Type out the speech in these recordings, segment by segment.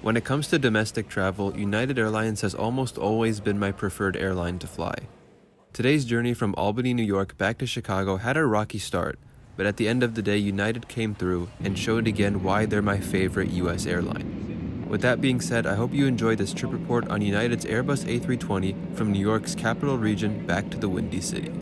When it comes to domestic travel, United Airlines has almost always been my preferred airline to fly. Today's journey from Albany, New York back to Chicago had a rocky start, but at the end of the day, United came through and showed again why they're my favorite US airline. With that being said, I hope you enjoyed this trip report on United's Airbus A320 from New York's capital region back to the Windy City.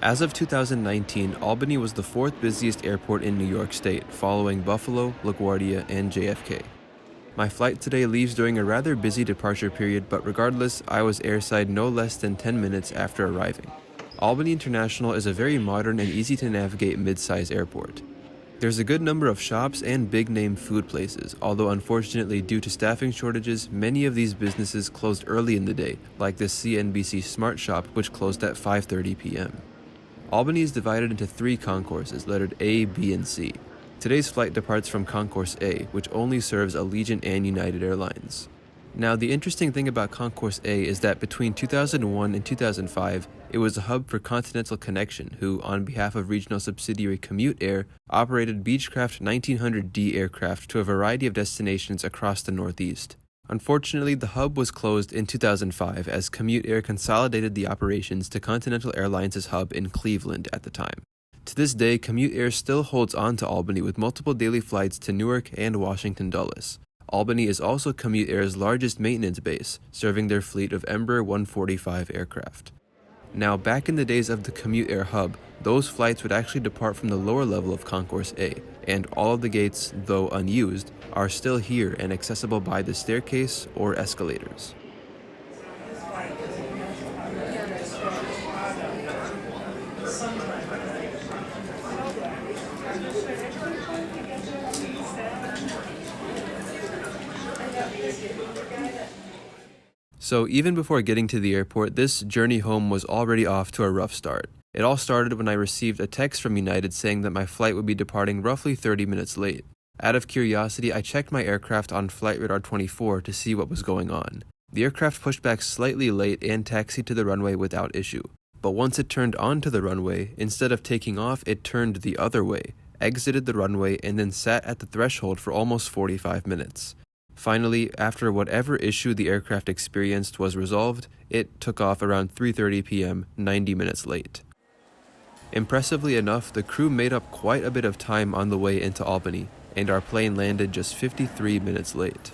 As of 2019, Albany was the fourth busiest airport in New York State, following Buffalo, LaGuardia, and JFK. My flight today leaves during a rather busy departure period, but regardless, I was airside no less than 10 minutes after arriving. Albany International is a very modern and easy to navigate mid-size airport. There's a good number of shops and big-name food places, although unfortunately due to staffing shortages, many of these businesses closed early in the day, like the CNBC Smart Shop, which closed at 5:30 p.m. Albany is divided into three concourses, lettered A, B, and C. Today's flight departs from Concourse A, which only serves Allegiant and United Airlines. Now, the interesting thing about Concourse A is that between 2001 and 2005, it was a hub for Continental Connection, who, on behalf of regional subsidiary Commute Air, operated Beechcraft 1900D aircraft to a variety of destinations across the Northeast. Unfortunately, the hub was closed in 2005 as Commute Air consolidated the operations to Continental Airlines' hub in Cleveland at the time. To this day, Commute Air still holds on to Albany with multiple daily flights to Newark and Washington Dulles. Albany is also Commute Air's largest maintenance base, serving their fleet of Embraer 145 aircraft. Now, back in the days of the Commute Air hub, those flights would actually depart from the lower level of Concourse A, and all of the gates, though unused, are still here and accessible by the staircase or escalators. So even before getting to the airport, this journey home was already off to a rough start. It all started when I received a text from United saying that my flight would be departing roughly 30 minutes late. Out of curiosity, I checked my aircraft on Flight Radar 24 to see what was going on. The aircraft pushed back slightly late and taxied to the runway without issue. But once it turned onto the runway, instead of taking off, it turned the other way, exited the runway, and then sat at the threshold for almost 45 minutes. Finally, after whatever issue the aircraft experienced was resolved, it took off around 3:30 p.m., 90 minutes late. Impressively enough, the crew made up quite a bit of time on the way into Albany, and our plane landed just 53 minutes late.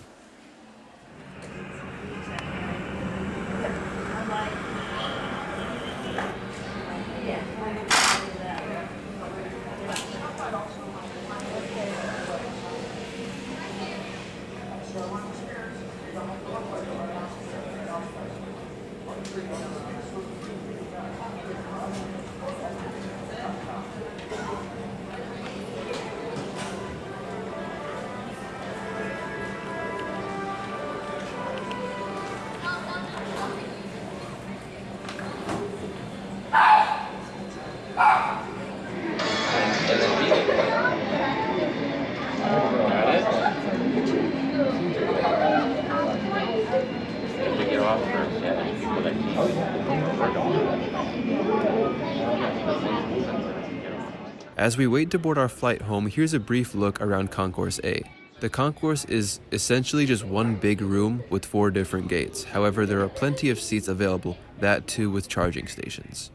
As we wait to board our flight home, here's a brief look around Concourse A. The concourse is essentially just one big room with 4 different gates. However, there are plenty of seats available, that too with charging stations.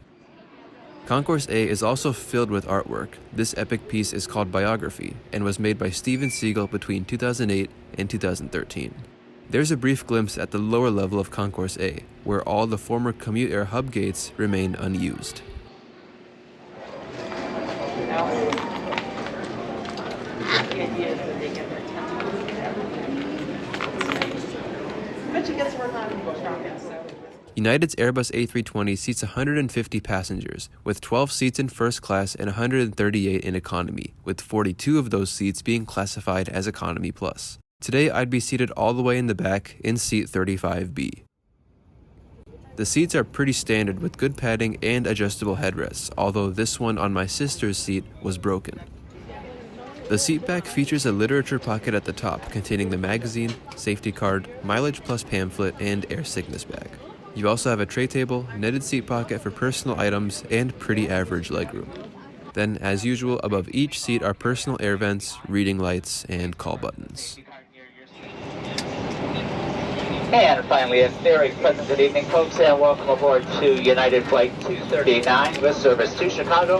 Concourse A is also filled with artwork. This epic piece is called Biography and was made by Steven Seagal between 2008 and 2013. There's a brief glimpse at the lower level of Concourse A, where all the former Commute Air hub gates remain unused. United's Airbus A320 seats 150 passengers, with 12 seats in first class and 138 in economy, with 42 of those seats being classified as Economy Plus. Today, I'd be seated all the way in the back in seat 35B. The seats are pretty standard with good padding and adjustable headrests, although this one on my sister's seat was broken. The seat back features a literature pocket at the top containing the magazine, safety card, mileage plus pamphlet, and air sickness bag. You also have a tray table, netted seat pocket for personal items, and pretty average legroom. Then, as usual, above each seat are personal air vents, reading lights, and call buttons. And finally, a very pleasant good evening, folks, and welcome aboard to United Flight 239 with service to Chicago.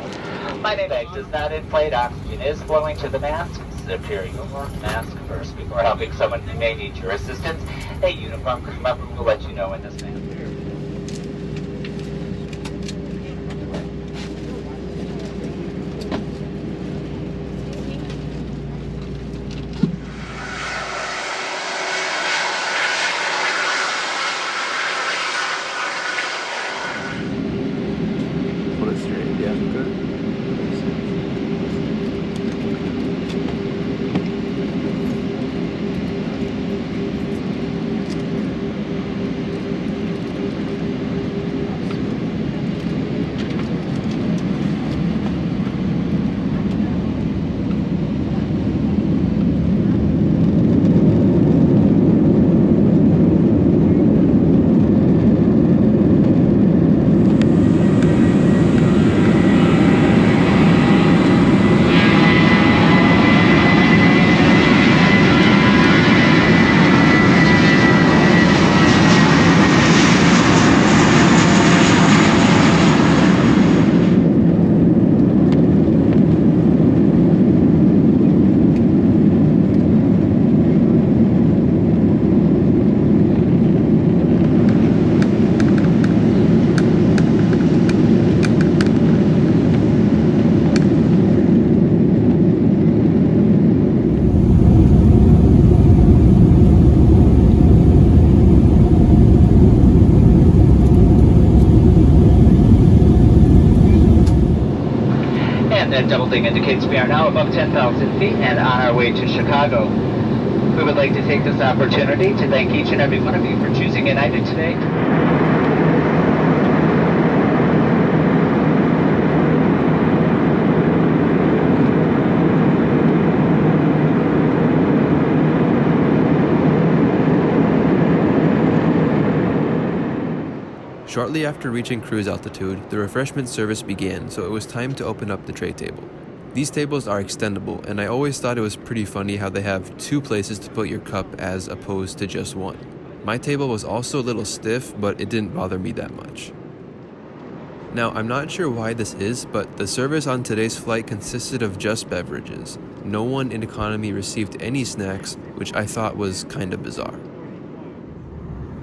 My name does not inflate. Oxygen is flowing to the mask. Secure your mask first before helping someone who may need your assistance. A uniform crew member will let you know when this mask. Hold it straight, yeah, good. That double thing indicates we are now above 10,000 feet and on our way to Chicago. We would like to take this opportunity to thank each and every one of you for choosing United today. Shortly after reaching cruise altitude, the refreshment service began, so it was time to open up the tray table. These tables are extendable, and I always thought it was pretty funny how they have two places to put your cup as opposed to just one. My table was also a little stiff, but it didn't bother me that much. Now, I'm not sure why this is, but the service on today's flight consisted of just beverages. No one in economy received any snacks, which I thought was kind of bizarre.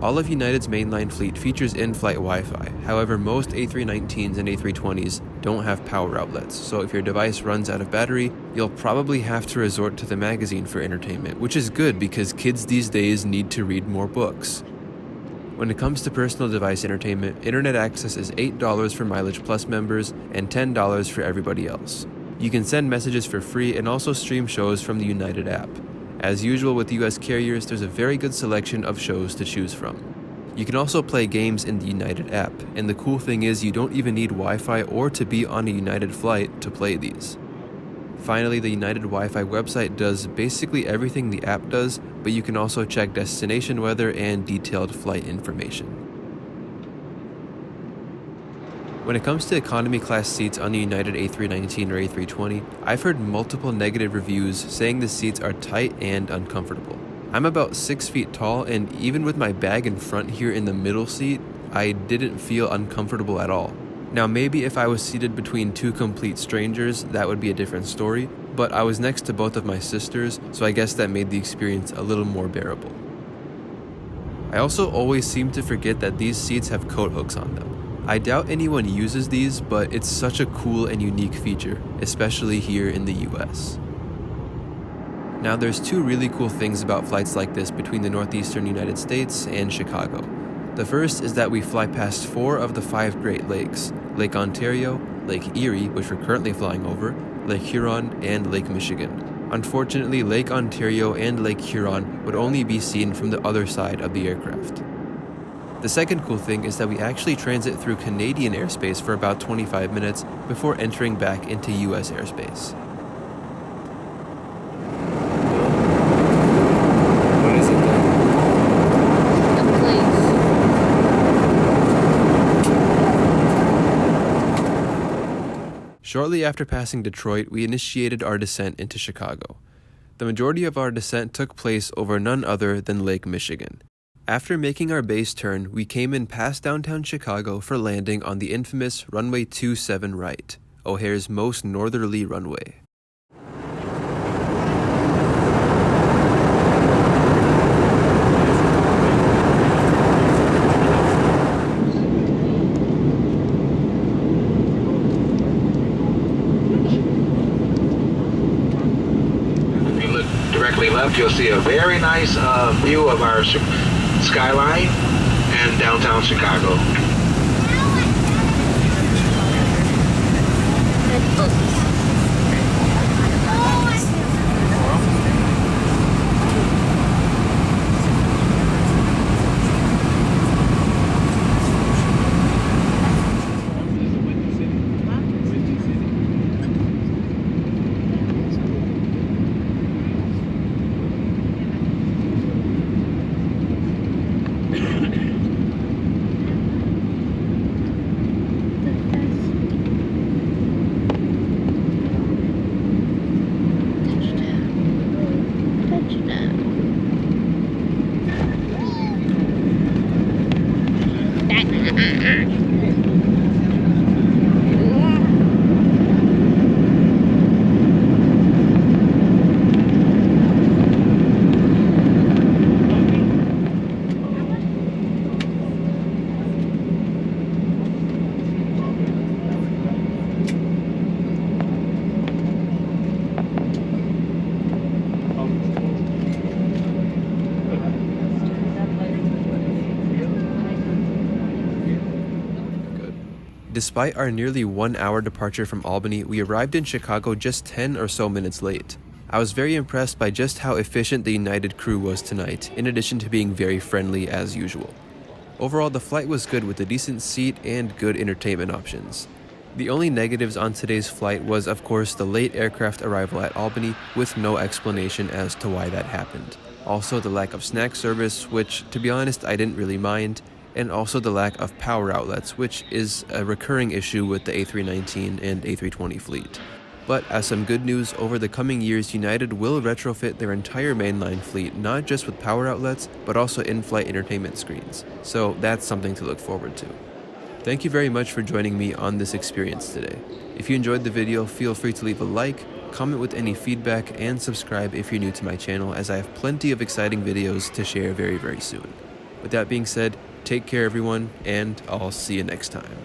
All of United's mainline fleet features in-flight Wi-Fi. However, most A319s and A320s don't have power outlets, so if your device runs out of battery, you'll probably have to resort to the magazine for entertainment, which is good because kids these days need to read more books. When it comes to personal device entertainment, internet access is $8 for Mileage Plus members and $10 for everybody else. You can send messages for free and also stream shows from the United app. As usual with US carriers, there's a very good selection of shows to choose from. You can also play games in the United app, and the cool thing is you don't even need Wi-Fi or to be on a United flight to play these. Finally, the United Wi-Fi website does basically everything the app does, but you can also check destination weather and detailed flight information. When it comes to economy class seats on the United A319 or A320, I've heard multiple negative reviews saying the seats are tight and uncomfortable. I'm about 6 feet tall, and even with my bag in front here in the middle seat, I didn't feel uncomfortable at all. Now maybe if I was seated between two complete strangers, that would be a different story, but I was next to both of my sisters, so I guess that made the experience a little more bearable. I also always seem to forget that these seats have coat hooks on them. I doubt anyone uses these, but it's such a cool and unique feature, especially here in the US. Now there's two really cool things about flights like this between the northeastern United States and Chicago. The first is that we fly past 4 of the 5 Great Lakes: Lake Ontario, Lake Erie, which we're currently flying over, Lake Huron, and Lake Michigan. Unfortunately, Lake Ontario and Lake Huron would only be seen from the other side of the aircraft. The second cool thing is that we actually transit through Canadian airspace for about 25 minutes before entering back into US airspace. What is it then? A place. Shortly after passing Detroit, we initiated our descent into Chicago. The majority of our descent took place over none other than Lake Michigan. After making our base turn, we came in past downtown Chicago for landing on the infamous runway 27 right, O'Hare's most northerly runway. If you look directly left, you'll see a very nice view of our skyline and downtown Chicago. Despite our nearly 1 hour departure from Albany, we arrived in Chicago just 10 or so minutes late. I was very impressed by just how efficient the United crew was tonight, in addition to being very friendly as usual. Overall, the flight was good with a decent seat and good entertainment options. The only negatives on today's flight was, of course, the late aircraft arrival at Albany with no explanation as to why that happened. Also, the lack of snack service, which, to be honest, I didn't really mind, and also the lack of power outlets, which is a recurring issue with the A319 and A320 fleet. But as some good news, over the coming years, United will retrofit their entire mainline fleet, not just with power outlets, but also in-flight entertainment screens. So that's something to look forward to. Thank you very much for joining me on this experience today. If you enjoyed the video, feel free to leave a like, comment with any feedback, and subscribe if you're new to my channel, as I have plenty of exciting videos to share very, very soon. With that being said, take care everyone, and I'll see you next time.